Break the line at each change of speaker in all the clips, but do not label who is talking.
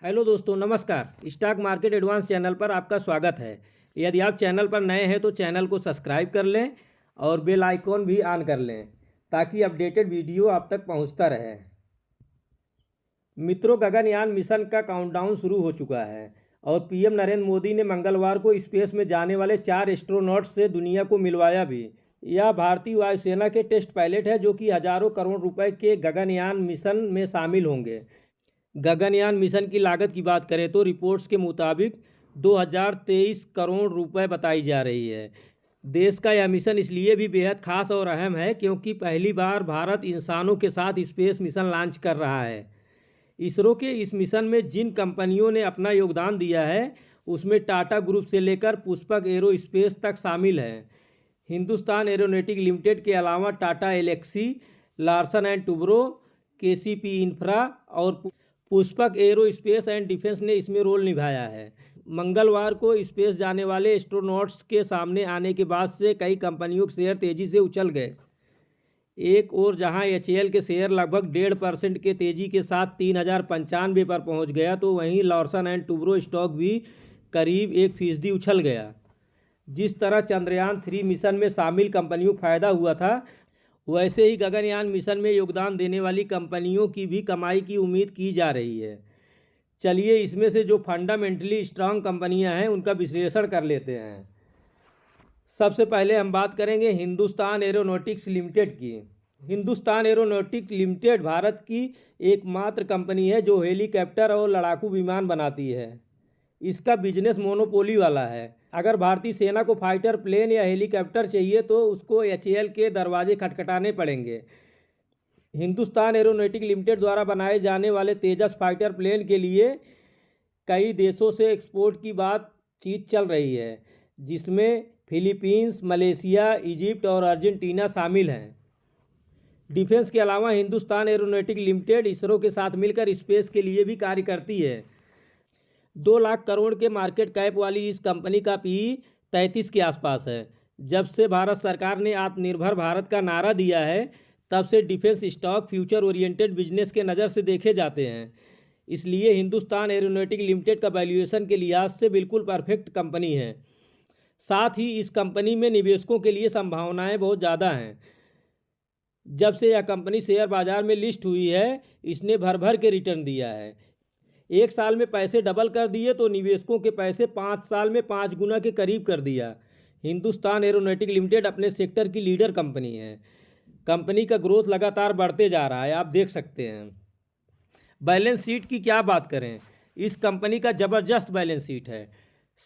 Hello दोस्तों, नमस्कार। Stock market advance channel पर आपका स्वागत है। यदि आप चैनल पर नए हैं तो चैनल को सब्सक्राइब कर लें और बेल आइकॉन भी ऑन कर लें ताकि अपडेटेड वीडियो आप तक पहुंचता रहे। मित्रों, गगनयान मिशन का काउंटडाउन शुरू हो चुका है और पीएम नरेंद्र मोदी ने मंगलवार को स्पेस में जाने वाले 4 एस्ट्रोनॉट्स से दुनिया को मिलवाया भी। यह भारतीय वायुसेना के टेस्ट पायलट है जो कि हजारों करोड़ रुपए के गगनयान मिशन में शामिल होंगे। गगनयान मिशन की लागत की बात करें तो रिपोर्ट्स के मुताबिक 2023 करोड़ रुपए बताई जा रही है। देश का यह मिशन इसलिए भी बेहद खास और अहम है क्योंकि पहली बार भारत इंसानों के साथ स्पेस मिशन लॉन्च कर रहा है। इसरो के इस मिशन में जिन कंपनियों ने अपना योगदान दिया है उसमें टाटा ग्रुप से लेकर पुष्पक एरोस्पेस तक शामिल है। हिंदुस्तान एरोनॉटिक्स लिमिटेड के अलावा Tata Elxsi, Larsen and Toubro, KCP infra और पुष्पक एरोस्पेस एंड डिफेंस ने इसमें रोल निभाया है। मंगलवार को स्पेस जाने वाले एस्ट्रोनॉट्स के सामने आने के बाद से कई कंपनियों के शेयर तेजी से उछल गए। एक और जहां एचएएल के शेयर लगभग 1.5% के तेजी के साथ 3095 पर पहुंच गया तो वहीं लॉर्सन एंड टुब्रो स्टॉक भी करीब 1% उछल गया। जिस तरह चंद्रयान 3 मिशन में शामिल कंपनियों को फायदा हुआ था वैसे ही गगनयान मिशन में योगदान देने वाली कंपनियों की भी कमाई की उम्मीद की जा रही है। चलिए इसमें से जो फंडामेंटली स्ट्रांग कंपनियां हैं उनका विश्लेषण कर लेते हैं। सबसे पहले हम बात करेंगे हिंदुस्तान एरोनॉटिक्स लिमिटेड की। हिंदुस्तान एरोनॉटिक्स लिमिटेड भारत की एकमात्र कंपनी है जो हेलीकॉप्टर और लड़ाकू विमान बनाती है। इसका बिजनेस मोनोपोली वाला है। अगर भारतीय सेना को फाइटर प्लेन या हेलीकॉप्टर चाहिए तो उसको एचएएल के दरवाजे खटखटाने पड़ेंगे। हिंदुस्तान एरोनॉटिक्स लिमिटेड द्वारा बनाए जाने वाले तेजस फाइटर प्लेन के लिए कई देशों से एक्सपोर्ट की बातचीत चल रही है जिसमें फिलीपींस, मलेशिया, इजिप्ट और अर्जेंटीना शामिल हैं। डिफेंस के अलावा हिंदुस्तान एरोनॉटिक्स लिमिटेड इसरो के साथ मिलकर स्पेस के लिए भी कार्य करती है। 2 लाख करोड़ के मार्केट कैप वाली इस कंपनी का पीई 33 के आसपास है। जब से भारत सरकार ने आत्मनिर्भर भारत का नारा दिया है तब से defence stock future oriented business के नज़र से देखे जाते हैं। इसलिए हिंदुस्तान एरोनॉटिक्स लिमिटेड का वैल्यूएशन के लिहाज से बिल्कुल परफेक्ट कंपनी है। साथ ही इस कंपनी में निवेशकों के लिए संभावनाएं बहुत ज़्यादा हैं। जब से यह कंपनी शेयर बाजार में लिस्ट हुई है इसने भर भर के रिटर्न दिया है। 1 साल में पैसे डबल कर दिए तो निवेशकों के पैसे 5 साल में 5 गुना के करीब कर दिया। हिंदुस्तान एरोनॉटिक्स लिमिटेड अपने सेक्टर की लीडर कंपनी है। कंपनी का ग्रोथ लगातार बढ़ते जा रहा है, आप देख सकते हैं। बैलेंस शीट की क्या बात करें, इस कंपनी का ज़बरदस्त बैलेंस शीट है।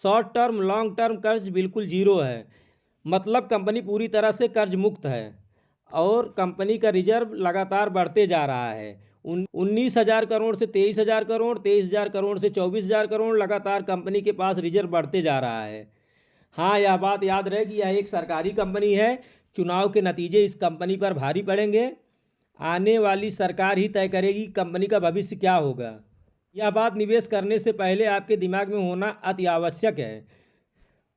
शॉर्ट टर्म लॉन्ग टर्म कर्ज बिल्कुल जीरो है, मतलब कंपनी पूरी तरह से कर्ज मुक्त है और कंपनी का रिजर्व लगातार बढ़ते जा रहा है। 19,000 करोड़ से 23,000 करोड़, 23,000 करोड़ से 24,000 करोड़ लगातार कंपनी के पास रिजर्व बढ़ते जा रहा है। हाँ, यह बात याद रहे कि यह एक सरकारी कंपनी है। चुनाव के नतीजे इस कंपनी पर भारी पड़ेंगे। आने वाली सरकार ही तय करेगी कंपनी का भविष्य क्या होगा। यह बात निवेश करने से पहले आपके दिमाग में होना अति आवश्यक है।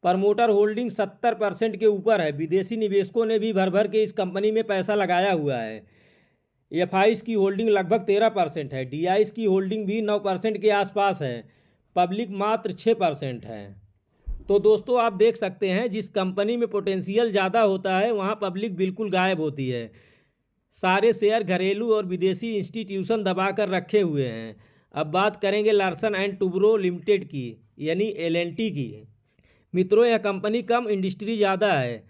प्रमोटर होल्डिंग 70% के ऊपर है। विदेशी निवेशकों ने भी भर भर के इस कंपनी में पैसा लगाया हुआ है। एफआईज की होल्डिंग लगभग 13% है। डीआईज की होल्डिंग भी 9% के आसपास है। पब्लिक मात्र 6% है। तो दोस्तों, आप देख सकते हैं जिस कंपनी में पोटेंशियल ज़्यादा होता है वहाँ पब्लिक बिल्कुल गायब होती है। सारे शेयर घरेलू और विदेशी इंस्टीट्यूशन दबा कर रखे हुए हैं। अब बात करेंगे लार्सन एंड टुब्रो लिमिटेड की, यानी एलएनटी की। मित्रों, यह कंपनी कम, इंडस्ट्री ज़्यादा है,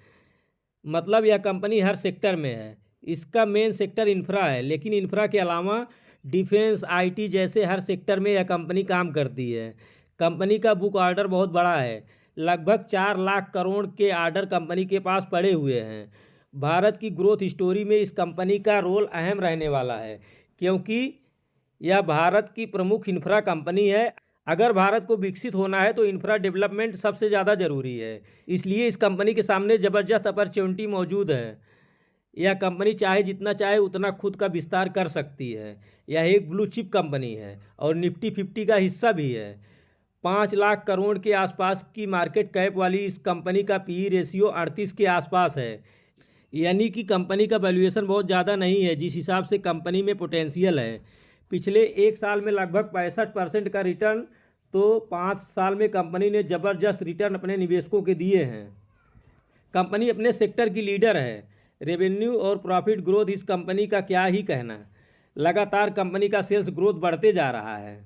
मतलब यह कंपनी हर सेक्टर में है। इसका मेन सेक्टर इंफ्रा है, लेकिन इंफ्रा के अलावा डिफेंस, आईटी जैसे हर सेक्टर में यह कंपनी काम करती है। कंपनी का बुक ऑर्डर बहुत बड़ा है, लगभग 4 लाख करोड़ के ऑर्डर कंपनी के पास पड़े हुए हैं। भारत की ग्रोथ स्टोरी में इस कंपनी का रोल अहम रहने वाला है क्योंकि यह भारत की प्रमुख इंफ्रा कंपनी है। अगर भारत को विकसित होना है तो इंफ्रा डेवलपमेंट सबसे ज़्यादा ज़रूरी है। इसलिए इस कंपनी के सामने ज़बरदस्त अपॉर्चुनिटी मौजूद है। यह कंपनी चाहे जितना चाहे उतना खुद का विस्तार कर सकती है। यह एक ब्लू चिप कंपनी है और निफ्टी 50 का हिस्सा भी है। 5 लाख करोड़ के आसपास की मार्केट कैप वाली इस कंपनी का पीई रेशियो 38 के आसपास है, यानी कि कंपनी का वैल्यूएशन बहुत ज़्यादा नहीं है। जिस हिसाब से कंपनी में पोटेंशियल है, पिछले एक साल में लगभग 65% का रिटर्न, तो 5 साल में कंपनी ने ज़बरदस्त रिटर्न अपने निवेशकों के दिए हैं। कंपनी अपने सेक्टर की लीडर है। रेवेन्यू और प्रॉफिट ग्रोथ इस कंपनी का क्या ही कहना। लगातार कंपनी का सेल्स ग्रोथ बढ़ते जा रहा है।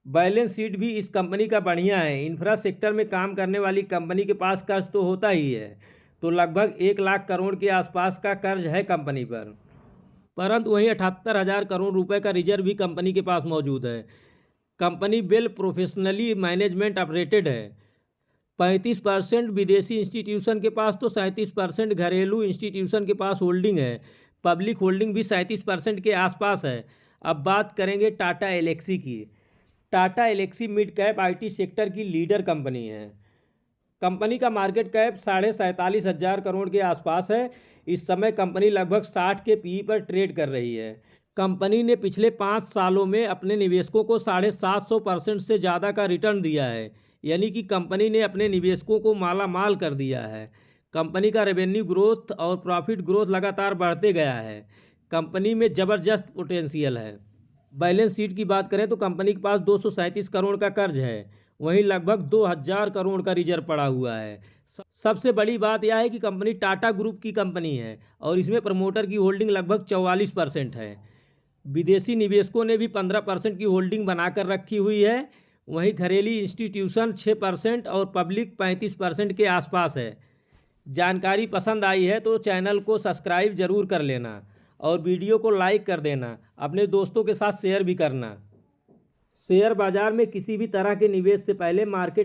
बैलेंस शीट भी इस कंपनी का बढ़िया है। इंफ्रा सेक्टर में काम करने वाली कंपनी के पास कर्ज तो होता ही है, तो लगभग 1 लाख करोड़ के आसपास का कर्ज है कंपनी पर, परंतु वहीं 78,000 करोड़ रुपए का रिजर्व भी कंपनी के पास मौजूद है। Company well professionally management operated है। 35% विदेशी इंस्टीट्यूशन के पास, तो 37% घरेलू इंस्टीट्यूशन के पास होल्डिंग है। पब्लिक होल्डिंग भी 37% के आसपास है। अब बात करेंगे टाटा एलेक्सी की। Tata Elxsi mid cap IT sector की लीडर कंपनी है। कंपनी का मार्केट कैप 47,500 करोड़ के आसपास है। इस समय कंपनी लगभग 60 के पीई पर ट्रेड कर रही है। कंपनी ने पिछले 5 सालों में अपने निवेशकों को 750% से ज़्यादा का रिटर्न दिया है, यानी कि कंपनी ने अपने निवेशकों को माला माल कर दिया है। कंपनी का रेवेन्यू ग्रोथ और प्रॉफिट ग्रोथ लगातार बढ़ते गया है। कंपनी में ज़बरदस्त पोटेंशियल है। बैलेंस शीट की बात करें तो कंपनी के पास 237 करोड़ का कर्ज है, वहीं लगभग 2000 करोड़ का रिजर्व पड़ा हुआ है। सबसे बड़ी बात यह है कि कंपनी टाटा ग्रुप की कंपनी है और इसमें प्रमोटर की होल्डिंग लगभग 44% है। विदेशी निवेशकों ने भी 15% की होल्डिंग बनाकर रखी हुई है। वहीं घरेलू इंस्टीट्यूशन 6% और पब्लिक 35% के आसपास है। जानकारी पसंद आई है तो चैनल को सब्सक्राइब ज़रूर कर लेना और वीडियो को लाइक कर देना, अपने दोस्तों के साथ शेयर भी करना। शेयर बाजार में किसी भी तरह के निवेश से पहले मार्केट